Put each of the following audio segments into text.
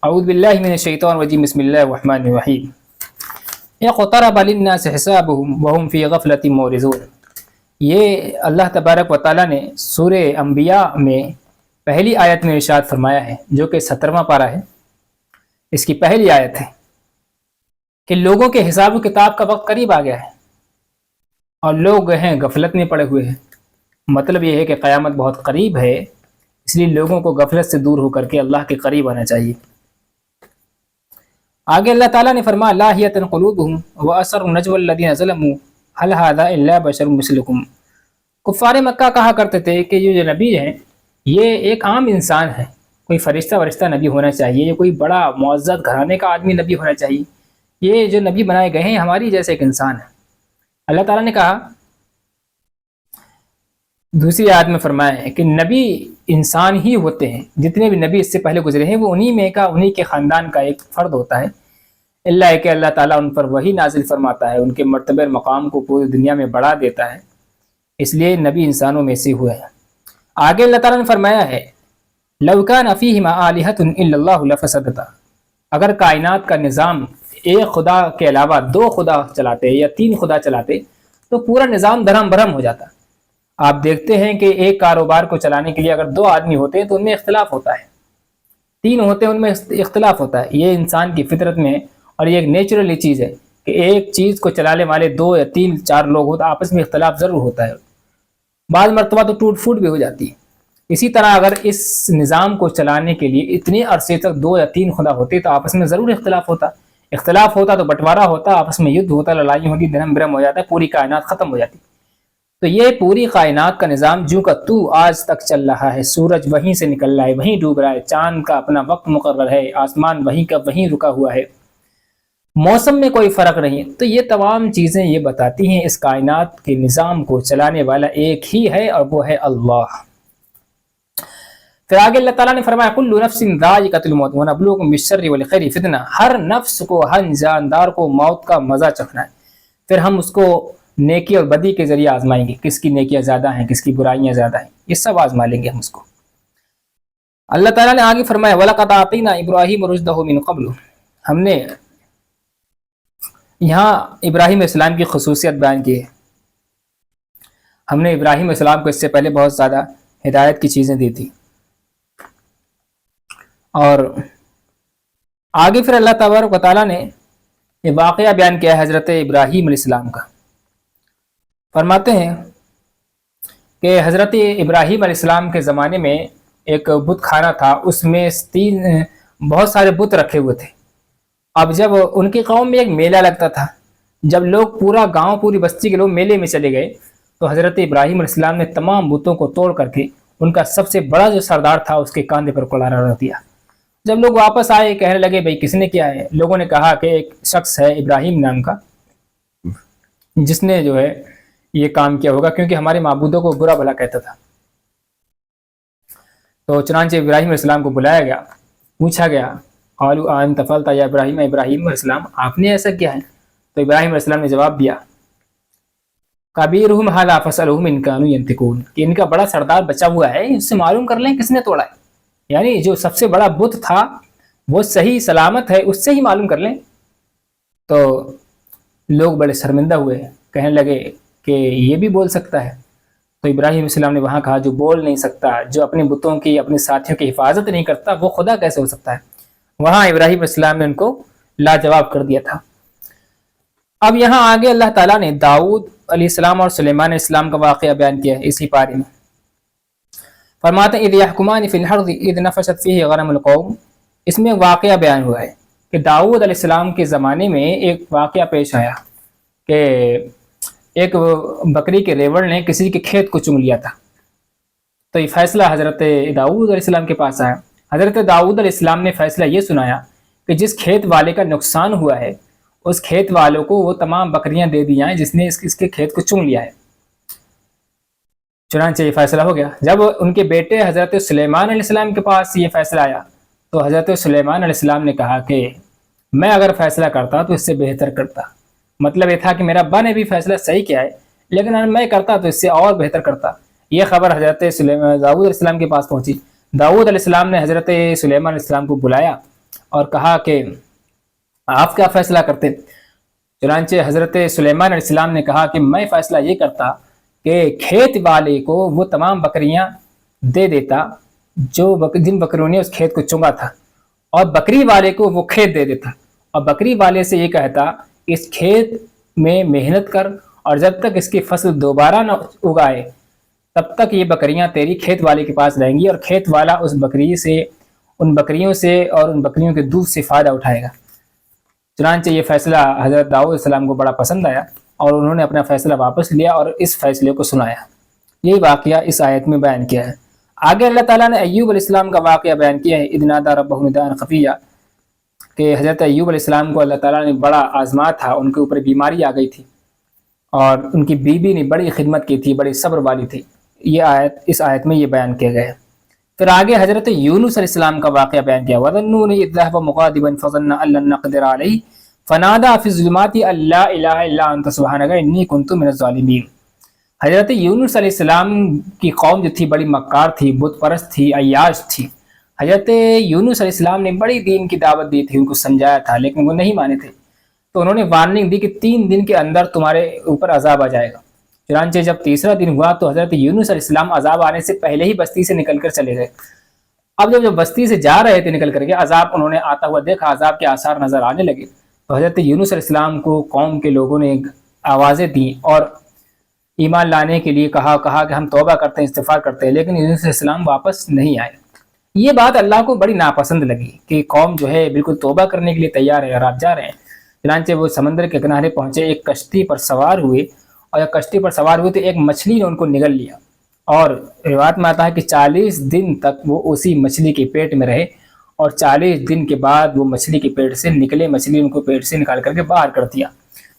اعوذ باللہ من الشیطان الرجیم بسم اللہ الرحمن الرحیم اقترب للناس حسابهم وهم فی غفلۃ معرضون۔ یہ اللہ تبارک و تعالیٰ نے سورہ انبیاء میں پہلی آیت میں ارشاد فرمایا ہے، جو کہ 17واں پارہ ہے، اس کی پہلی آیت ہے کہ لوگوں کے حساب و کتاب کا وقت قریب آ گیا ہے اور لوگ ہیں غفلت میں پڑے ہوئے ہیں۔ مطلب یہ ہے کہ قیامت بہت قریب ہے، اس لیے لوگوں کو غفلت سے دور ہو کر کے اللہ کے قریب آنا چاہیے۔ آگے اللہ تعالیٰ نے فرمایا لاہیۃ قلوبہم واسروا النجوى الذین ظلموا هل هذا الا بشر مثلکم۔ کفار مکہ کہا کرتے تھے کہ یہ جو نبی ہیں یہ ایک عام انسان ہے، کوئی فرشتہ نبی ہونا چاہیے، یہ کوئی بڑا معزز گھرانے کا آدمی نبی ہونا چاہیے، یہ جو نبی بنائے گئے ہیں ہماری جیسے ایک انسان ہے۔ اللہ تعالیٰ نے کہا دوسری آیت میں فرمایا ہے کہ نبی انسان ہی ہوتے ہیں، جتنے بھی نبی اس سے پہلے گزرے ہیں وہ انہی کے خاندان کا ایک فرد ہوتا ہے، اللہ کہ اللہ تعالیٰ ان پر وہی نازل فرماتا ہے، ان کے مرتبہ مقام کو پوری دنیا میں بڑھا دیتا ہے، اس لیے نبی انسانوں میں سے ہوئے ہیں۔ آگے اللہ تعالیٰ نے فرمایا ہے لو کان فیہما آلہۃ الا اللہ لفسدتا۔ اگر کائنات کا نظام ایک خدا کے علاوہ 2 خدا چلاتے یا 3 خدا چلاتے تو پورا نظام دھرم بھرم ہو جاتا۔ آپ دیکھتے ہیں کہ ایک کاروبار کو چلانے کے لیے اگر 2 آدمی ہوتے ہیں تو ان میں اختلاف ہوتا ہے، 3 ہوتے ہیں ان میں اختلاف ہوتا ہے، یہ انسان کی فطرت میں اور یہ ایک نیچرلی چیز ہے کہ ایک چیز کو چلانے والے 2 یا 3 4 لوگ ہوتا، آپس میں اختلاف ضرور ہوتا ہے، بعض مرتبہ تو ٹوٹ پھوٹ بھی ہو جاتی ہے۔ اسی طرح اگر اس نظام کو چلانے کے لیے اتنے عرصے تک 2 یا 3 خدا ہوتے تو آپس میں ضرور اختلاف ہوتا تو بٹوارا ہوتا، آپس میں یدھ ہوتا، لڑائی ہوتی، دھرم برم ہو جاتا ہے، پوری کائنات ختم ہو جاتی۔ تو یہ پوری کائنات کا نظام جو کا تو آج تک چل رہا ہے، سورج وہیں سے نکل رہا ہے، وہیں ڈوب رہا ہے، چاند کا اپنا وقت مقرر ہے، آسمان وہیں کا وہیں رکا ہوا ہے، موسم میں کوئی فرق نہیں، تو یہ تمام چیزیں یہ بتاتی ہیں اس کائنات کے نظام کو چلانے والا ایک ہی ہے اور وہ ہے اللہ۔ پھر آگے اللہ تعالیٰ نے فرمایا کل نفس ذائقۃ الموت ونبلوکم بالشر والخیر فتنہ۔ ہر نفس کو، ہر جاندار کو موت کا مزہ چکھنا ہے، پھر ہم اس کو نیکی اور بدی کے ذریعے آزمائیں گے، کس کی نیکیاں زیادہ ہیں، کس کی برائیاں زیادہ ہیں، یہ سب آزما لیں گے ہم اس کو۔ اللہ تعالیٰ نے آگے فرمایا وَلَقَدْ آتَيْنَا إِبْرَاهِيمَ رُشْدَهُ مِن قَبْلُ۔ ہم نے یہاں ابراہیم علیہ السلام کی خصوصیت بیان کی ہے، ہم نے ابراہیم علیہ السلام کو اس سے پہلے بہت زیادہ ہدایت کی چیزیں دی تھی۔ اور آگے پھر اللہ تبارک و تعالیٰ نے یہ واقعہ بیان کیا ہے حضرت ابراہیم علیہ السلام کا۔ فرماتے ہیں کہ حضرت ابراہیم علیہ السلام کے زمانے میں ایک بت خانہ تھا، اس میں بہت سارے بت رکھے ہوئے تھے۔ اب جب ان کی قوم میں ایک میلہ لگتا تھا، جب لوگ پورا گاؤں، پوری بستی کے لوگ میلے میں چلے گئے تو حضرت ابراہیم علیہ السلام نے تمام بتوں کو توڑ کر کے ان کا سب سے بڑا جو سردار تھا اس کے کاندھے پر کلہاڑا رکھ دیا۔ جب لوگ واپس آئے کہنے لگے بھئی کس نے کیا ہے، لوگوں نے کہا کہ ایک شخص ہے ابراہیم نام کا جس نے جو ہے یہ کام کیا ہوگا، کیونکہ ہمارے معبودوں کو برا بھلا کہتا تھا۔ تو چنانچہ ابراہیم علیہ السلام کو بلایا گیا، پوچھا گیا قالوا انت فعلت یا ابراہیم علیہ السلام، آپ نے ایسا کیا ہے؟ تو ابراہیم علیہ السلام نے جواب دیا کبیرہم ھذا فاسألہم ان کانوا ینطقون، کہ ان کا بڑا سردار بچا ہوا ہے، اس سے معلوم کر لیں کس نے توڑا ہے، یعنی جو سب سے بڑا بت تھا وہ صحیح سلامت ہے، اس سے ہی معلوم کر لیں۔ تو لوگ بڑے شرمندہ ہوئے، کہنے لگے کہ یہ بھی بول سکتا ہے؟ تو ابراہیم علیہ السلام نے وہاں کہا جو بول نہیں سکتا، جو اپنے بتوں کی، اپنے ساتھیوں کی حفاظت نہیں کرتا، وہ خدا کیسے ہو سکتا ہے؟ وہاں ابراہیم علیہ السلام نے ان کو لاجواب کر دیا تھا۔ اب یہاں آگے اللہ تعالیٰ نے داؤد علیہ السلام اور سلیمان علیہ السلام کا واقعہ بیان کیا ہے اسی پارے میں۔ فرماتے ہیں اذ یحکمان فی الارض اذ نفشت فیہ غنم القوم، اس میں واقعہ بیان ہوا ہے کہ داؤد علیہ السلام کے زمانے میں ایک واقعہ پیش آیا کہ ایک بکری کے ریوڑ نے کسی کے کھیت کو چن لیا تھا، تو یہ فیصلہ حضرت داؤد علیہ السلام کے پاس آیا۔ حضرت داؤد علیہ السلام نے فیصلہ یہ سنایا کہ جس کھیت والے کا نقصان ہوا ہے اس کھیت والوں کو وہ تمام بکریاں دے دی جائیں جس نے اس کے کھیت کو چن لیا ہے۔ چنانچہ یہ فیصلہ ہو گیا۔ جب ان کے بیٹے حضرت سلیمان علیہ السلام کے پاس یہ فیصلہ آیا تو حضرت سلیمان علیہ السلام نے کہا کہ میں اگر فیصلہ کرتا تو اس سے بہتر کرتا، مطلب یہ تھا کہ میرا ابا نے بھی فیصلہ صحیح کیا ہے لیکن اگر میں کرتا تو اس سے اور بہتر کرتا۔ یہ خبر حضرت داؤد علیہ السلام کے پاس پہنچی۔ داؤد علیہ السلام نے حضرت سلیمان علیہ السلام کو بلایا اور کہا کہ آپ کیا فیصلہ کرتے؟ چنانچہ حضرت سلیمان علیہ السلام نے کہا کہ میں فیصلہ یہ کرتا کہ کھیت والے کو وہ تمام بکریاں دے دیتا جن بکریوں نے اس کھیت کو چنگا تھا، اور بکری والے کو وہ کھیت دے دیتا، اور بکری والے سے یہ کہتا اس کھیت میں محنت کر، اور جب تک اس کی فصل دوبارہ نہ اگائے تب تک یہ بکریاں تیری کھیت والے کے پاس رہیں گی، اور کھیت والا اس بکری سے، ان بکریوں سے اور ان بکریوں کے دودھ سے فائدہ اٹھائے گا۔ چنانچہ یہ فیصلہ حضرت داؤد علیہ السلام کو بڑا پسند آیا، اور انہوں نے اپنا فیصلہ واپس لیا اور اس فیصلے کو سنایا۔ یہی واقعہ اس آیت میں بیان کیا ہے۔ آگے اللہ تعالیٰ نے ایوب علیہ السلام کا واقعہ بیان کیا ہے، اذ نادى ربه نداء خفیا، کہ حضرت ایوب علیہ السلام کو اللہ تعالیٰ نے بڑا آزما تھا، ان کے اوپر بیماری آ گئی تھی، اور ان کی بیوی نے بڑی خدمت کی تھی، بڑی صبر والی تھی۔ یہ آیت، اس آیت میں یہ بیان کیا گیا ہے۔ پھر آگے حضرت یونس علیہ السلام کا واقعہ بیان کیا، وَظَنُّونِ إِذْ ذَهَبَ مُغَاضِبًا فَظَنَّ أَن لَّن نَّقْدِرَ عَلَيْهِ فَنَادَىٰ فِي الظُّلُمَاتِ أَن لَّا إِلَٰهَ إِلَّا أَنتَ سُبْحَانَكَ إِنِّي كُنتُ مِنَ الظَّالِمِينَ۔ حضرت یونس علیہ السلام کی قوم جو تھی بڑی مکار تھی، بت پرست تھی، عیاش تھی۔ حضرت یونس علیہ السلام نے بڑی دین کی دعوت دی تھی، ان کو سمجھایا تھا، لیکن وہ نہیں مانے تھے، تو انہوں نے وارننگ دی کہ 3 دن کے اندر تمہارے اوپر عذاب آ جائے گا۔ چنانچہ جب تیسرا دن ہوا تو حضرت یونس علیہ السلام عذاب آنے سے پہلے ہی بستی سے نکل کر چلے گئے۔ اب جب بستی سے جا رہے تھے نکل کر کے، عذاب انہوں نے آتا ہوا دیکھا، عذاب کے آثار نظر آنے لگے، تو حضرت یونس علیہ السلام کو قوم کے لوگوں نے آوازیں دیں اور ایمان لانے کے لیے کہا کہ ہم توبہ کرتے ہیں، استغفار کرتے ہیں، لیکن یونس علیہ السلام واپس نہیں آئے۔ یہ بات اللہ کو بڑی ناپسند لگی کہ قوم جو ہے بالکل توبہ کرنے کے لیے تیار ہے اور آپ جا رہے ہیں۔ چنانچہ وہ سمندر کے کنارے پہنچے، ایک کشتی پر سوار ہوئے، اور جب کشتی پر سوار ہوئے تو ایک مچھلی نے ان کو نگل لیا، اور روایت میں آتا ہے کہ 40 دن تک وہ اسی مچھلی کے پیٹ میں رہے، اور 40 دن کے بعد وہ مچھلی کے پیٹ سے نکلے، مچھلی ان کو پیٹ سے نکال کر کے باہر کر دیا۔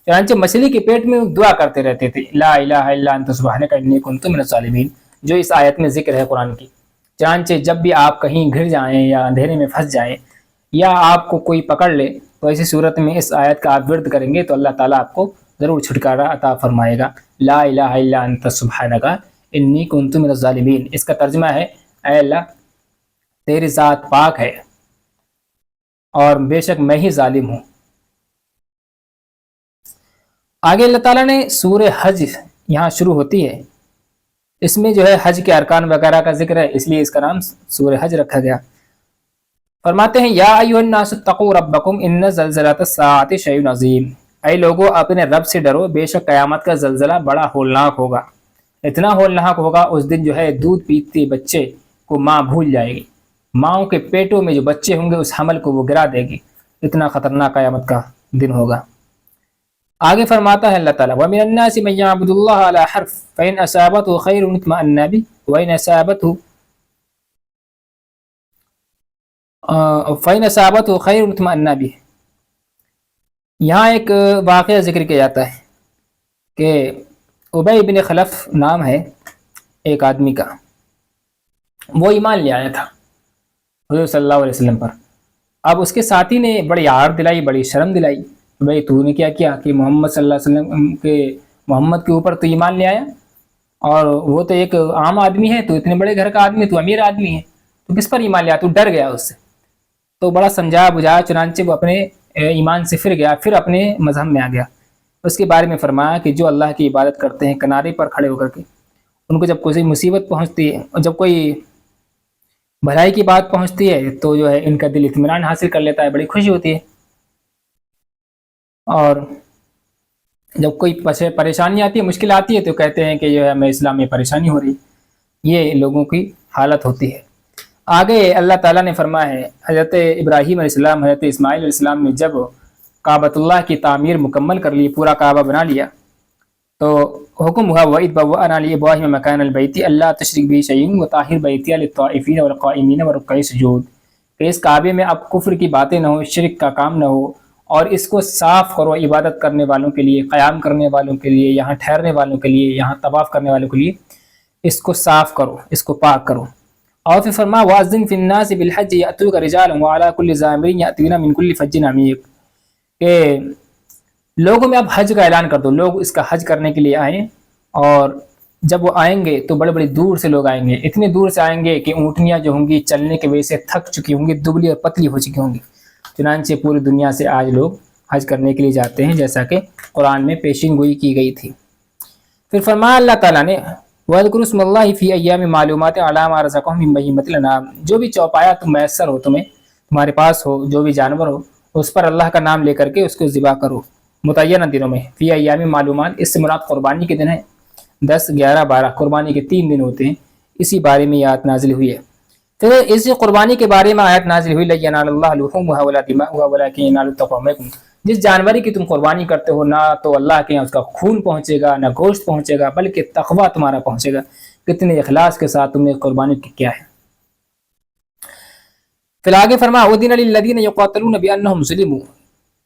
چنانچہ مچھلی کے پیٹ میں دعا کرتے رہتے تھے، لا الہ الا انت سبحانک انی کنت من الظالمین، جو اس آیت میں ذکر ہے قرآن کی۔ چنانچہ جب بھی آپ کہیں گر جائیں یا اندھیرے میں پھنس جائیں یا آپ کو کوئی پکڑ لے تو ایسی صورت میں اس آیت کا آپ ورد کریں گے تو اللہ تعالیٰ آپ کو ضرور چھٹکارا عطا فرمائے گا۔ لا الہ الا انت سبحانک انی کنت من الظالمین، اس کا ترجمہ ہے اے اللہ تیری ذات پاک ہے اور بے شک میں ہی ظالم ہوں۔ آگے اللہ تعالیٰ نے سورہ حج یہاں شروع ہوتی ہے، اس میں جو ہے حج کے ارکان وغیرہ کا ذکر ہے، اس لیے اس کا نام سورہ حج رکھا گیا۔ فرماتے ہیں یا ایھا الناس اتقوا ربکم ان زلزلۃ الساعۃ شیء عظیم، اے لوگوں اپنے رب سے ڈرو، بے شک قیامت کا زلزلہ بڑا ہولناک ہوگا، اتنا ہولناک ہوگا اس دن جو ہے دودھ پیتے بچے کو ماں بھول جائے گی، ماؤں کے پیٹوں میں جو بچے ہوں گے اس حمل کو وہ گرا دے گی، اتنا خطرناک قیامت کا دن ہوگا۔ آگے فرماتا ہے اللہ تعالیٰ وَمِنَ النَّاسِ مَن يَعْبُدُ اللَّهَ عَلَى حَرْفٍ فَإِنْ أَصَابَتْهُ خَيْرٌ اطْمَأَنَّ بِهِ وَإِنْ أَصَابَتْهُ خَيْرٌ اطْمَأَنَّ بِهِ۔ یہاں ایک واقعہ ذکر کیا جاتا ہے کہ ابی بن خلف نام ہے ایک آدمی کا، وہ ایمان لے آیا تھا حضور صلی اللہ علیہ وسلم پر۔ اب اس کے ساتھی نے بڑی عار دلائی، بڑی شرم دلائی، بھائی تو نے کیا کیا کہ محمد صلی اللہ علیہ وسلم کے محمد کے اوپر تو ایمان لے آیا، اور وہ تو ایک عام آدمی ہے، تو اتنے بڑے گھر کا آدمی، تو امیر آدمی ہے، تو کس پر ایمان لیا؟ تو ڈر گیا اس سے، تو بڑا سمجھایا بجھایا، چنانچہ وہ اپنے ایمان سے پھر گیا، پھر اپنے مذہب میں آ گیا۔ اس کے بارے میں فرمایا کہ جو اللہ کی عبادت کرتے ہیں کنارے پر کھڑے ہو کر کے، ان کو جب کوئی مصیبت پہنچتی ہے اور جب کوئی بھلائی کی بات پہنچتی ہے تو جو ہے ان کا دل اطمینان حاصل کر لیتا ہے، بڑی خوشی ہوتی ہے، اور جب کوئی پریشانی آتی ہے، مشکل آتی ہے تو کہتے ہیں کہ جو ہے ہمیں اسلام میں پریشانی ہو رہی، یہ لوگوں کی حالت ہوتی ہے۔ آگے اللہ تعالیٰ نے فرمایا ہے حضرت ابراہیم علیہ السلام، حضرت اسماعیل علیہ السلام نے جب کعبۃ اللہ کی تعمیر مکمل کر لی، پورا کعبہ بنا لیا، تو حکم ہوا وَإِذْ بَوَّأْنَا لِإِبْرَاهِيمَ مَكَانَ الْبَيْتِ أَلَّا تُشْرِكْ بِي شَيْئًا وَطَهِّرْ بَيْتِيَ لِلطَّائِفِينَ وَالْقَائِمِينَ وَرُكَّعِ السُّجُودِ، کہ اس کعبے میں اب کفر کی باتیں نہ ہو، شرک کا کام نہ ہو، اور اس کو صاف کرو عبادت کرنے والوں کے لیے، قیام کرنے والوں کے لیے، یہاں ٹھہرنے والوں کے لیے، یہاں طواف کرنے والوں کے لیے، اس کو صاف کرو، اس کو پاک کرو۔ اور پھر فرمایا وَأَذِّنْ فِي النَّاسِ بِالْحَجِّ يَأْتُوكَ رِجَالًا وَعَلَىٰ كُلِّ ضَامِرٍ يَأْتِينَ مِنْ كُلِّ فَجٍّ عَمِيقٍ، کہ لوگوں میں اب حج کا اعلان کر دو، لوگ اس کا حج کرنے کے لیے آئیں، اور جب وہ آئیں گے تو بڑے بڑے دور سے لوگ آئیں گے، اتنے دور سے آئیں گے کہ اونٹنیاں جو ہوں گی چلنے کی وجہ سے تھک چکی ہوں گی، دبلی اور پتلی ہو چکی ہوں گی، چنانچہ پوری دنیا سے آج لوگ حج کرنے کے لیے جاتے ہیں، جیسا کہ قرآن میں پیشین گوئی کی گئی تھی۔ پھر فرمایا اللہ تعالیٰ نے وَاذْكُرُوا اسْمَ اللَّهِ فِي أَيَّامٍ مَّعْلُومَاتٍ عَلَىٰ مَا رَزَقَهُم مِّن بَهِيمَةِ الْأَنْعَامِ، جو بھی چوپایا تم میسر ہو، تمہارے پاس ہو، جو بھی جانور ہو، اس پر اللہ کا نام لے کر کے اس کو ذبح کرو متعینہ دنوں میں۔ فی ایام معلومات، اس سے مراد قربانی کے دن ہے، 10، 11، 12 قربانی کے 3 دن ہوتے ہیں، اسی بارے میں یہ آیت نازل ہوئی ہے۔ پھر اسی قربانی کے بارے میں آیت نازل ہوئی لَن يَنَالَ اللَّهَ لُحُومُهَا وَلَا دِمَاؤُهَا وَلَٰكِن يَنَالُهُ التَّقْوَىٰ مِنكُمْ، جس جانوری کی تم قربانی کرتے ہو، نہ تو اللہ کے یہاں اس کا خون پہنچے گا، نہ گوشت پہنچے گا، بلکہ تقویٰ تمہارا پہنچے گا۔ کتنے اخلاص کے ساتھ تم نے قربانی کیا ہے۔ پھر آگے فرمایا اُذِنَ لِلَّذِينَ يُقَاتَلُونَ بِأَنَّهُمْ ظُلِمُوا،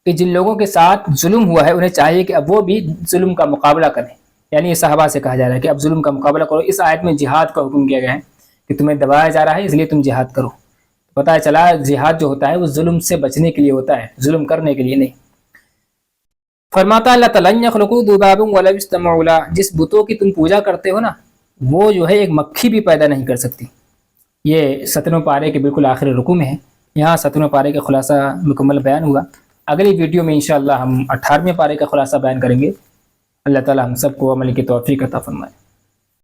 کہ جن لوگوں کے ساتھ ظلم ہوا ہے انہیں چاہیے کہ اب وہ بھی ظلم کا مقابلہ کریں، یعنی یہ صحابہ سے کہا جا رہا ہے کہ اب ظلم کا مقابلہ کرو۔ اس آیت میں جہاد کا حکم کیا گیا ہے کہ تمہیں دبایا جا رہا ہے، اس لیے تم جہاد کرو۔ پتہ چلا جہاد جو ہوتا ہے وہ ظلم سے بچنے کے لیے ہوتا ہے، ظلم کرنے کے لیے نہیں۔ فرماتا اللہ تعالیٰ يَخْلُقُوا ذُبَابًا وَلَوِ اجْتَمَعُوا لَهُ، جس بتوں کی تم پوجا کرتے ہو نا، وہ جو ہے ایک مکھی بھی پیدا نہیں کر سکتی۔ یہ 17 پارے کے بالکل آخری رکوع میں ہے، یہاں 17 پارے کا خلاصہ مکمل بیان ہوا۔ اگلی ویڈیو میں انشاءاللہ ہم 18ویں پارے کا خلاصہ بیان کریں گے۔ اللہ تعالیٰ ہم سب کو عمل کی توفیق عطا فرمائے۔